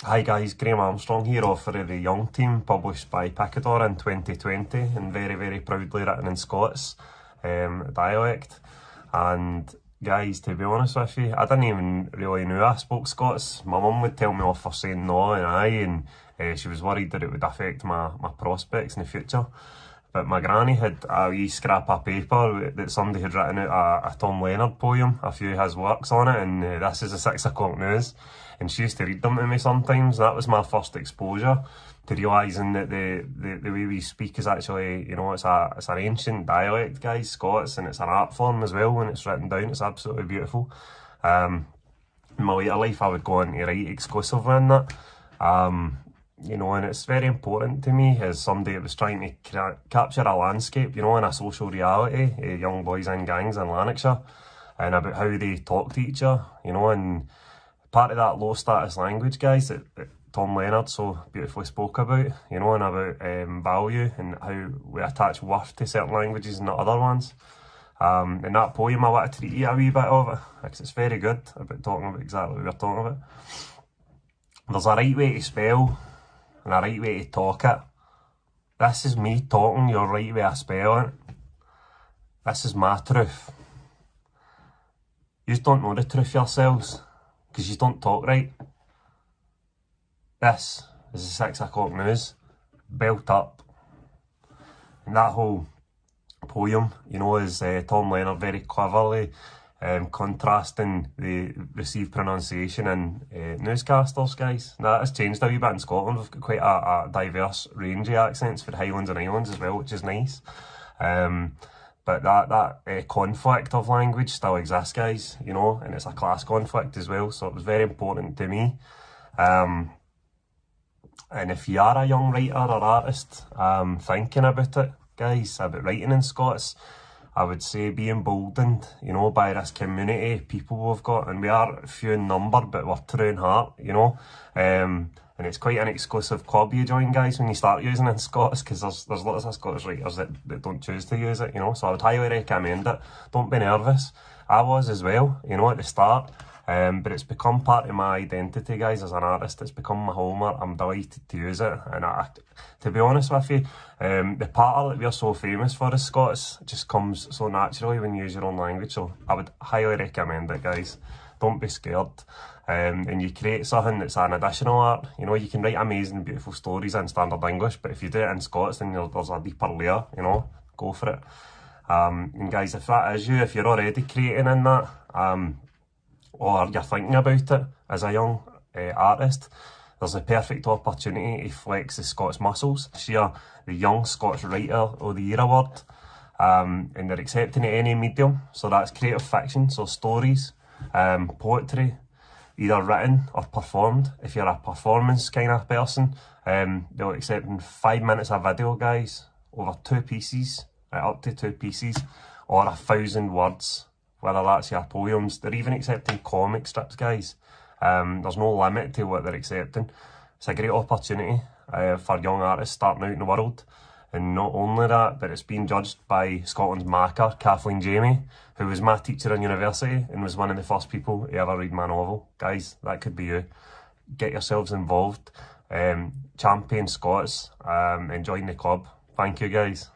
Hi guys, Graeme Armstrong here, author of The Young Team, published by Picador in 2020 and very proudly written in Scots dialect. And guys, to be honest with you, I didn't even really know I spoke Scots. My mum would tell me off for saying no and aye, and she was worried that it would affect my prospects in the future. But my granny had a wee scrap of paper that somebody had written out a Tom Leonard poem, a few of his works on it, and this is the 6 o'clock news. And she used to read them to me sometimes. That was my first exposure to realising that the way we speak is actually, you know, it's an ancient dialect, guys, Scots, and it's an art form as well when it's written down. It's absolutely beautiful. In my later life, I would go on to write exclusively in that. You know, and it's very important to me as somebody that was trying to capture a landscape, you know, and a social reality of young boys and gangs in Lanarkshire, and about how they talk to each other, you know, and part of that low status language, guys, that Tom Leonard so beautifully spoke about, you know, and about value and how we attach worth to certain languages and not other ones. In that poem, I wanted to read a wee bit of it, because it's very good about talking about exactly what we're talking about. There's a right way to spell and a right way to talk it. This is me talking your right way of spelling it. This is my truth. You don't know the truth yourselves, because you don't talk right. This is the 6 o'clock news, built up. And that whole poem, you know, is Tom Leonard very cleverly contrasting the received pronunciation and newscasters, guys. That has changed a wee bit in Scotland. We've got quite a diverse range of accents for Highlands and Islands as well, which is nice. But that conflict of language still exists, guys, you know, and it's a class conflict as well, so it was very important to me. And if you are a young writer or artist thinking about it, guys, about writing in Scots, I would say be emboldened, you know, by this community of people we've got, and we are few in number, but we're true in heart, you know. And it's quite an exclusive club you join, guys, when you start using it in Scots, because there's lots of Scottish writers that don't choose to use it, you know, so I would highly recommend it. Don't be nervous. I was as well, you know, at the start, but it's become part of my identity, guys, as an artist. It's become my hallmark. I'm delighted to use it, and to be honest with you, the patter that we're so famous for as Scots just comes so naturally when you use your own language, so I would highly recommend it, guys. Don't be scared. And you create something that's an additional art. You know, you can write amazing, beautiful stories in standard English, but if you do it in Scots, then there's a deeper layer, you know, go for it. And guys, if that is you, if you're already creating in that, or you're thinking about it as a young artist, there's a perfect opportunity to flex the Scots muscles. This year, the Young Scots Writer of the Year Award, and they're accepting at any medium, so that's creative fiction, so stories, poetry, either written or performed. If you're a performance kind of person, they'll accept in 5 minutes of video, guys, over 2 pieces, up to 2 pieces, or 1,000 words, whether that's your poems. They're even accepting comic strips, guys. There's no limit to what they're accepting. It's a great opportunity for young artists starting out in the world. And not only that, but it's been judged by Scotland's maker, Kathleen Jamie, who was my teacher in university and was one of the first people to ever read my novel. Guys, that could be you. Get yourselves involved, champion Scots, and join the club. Thank you, guys.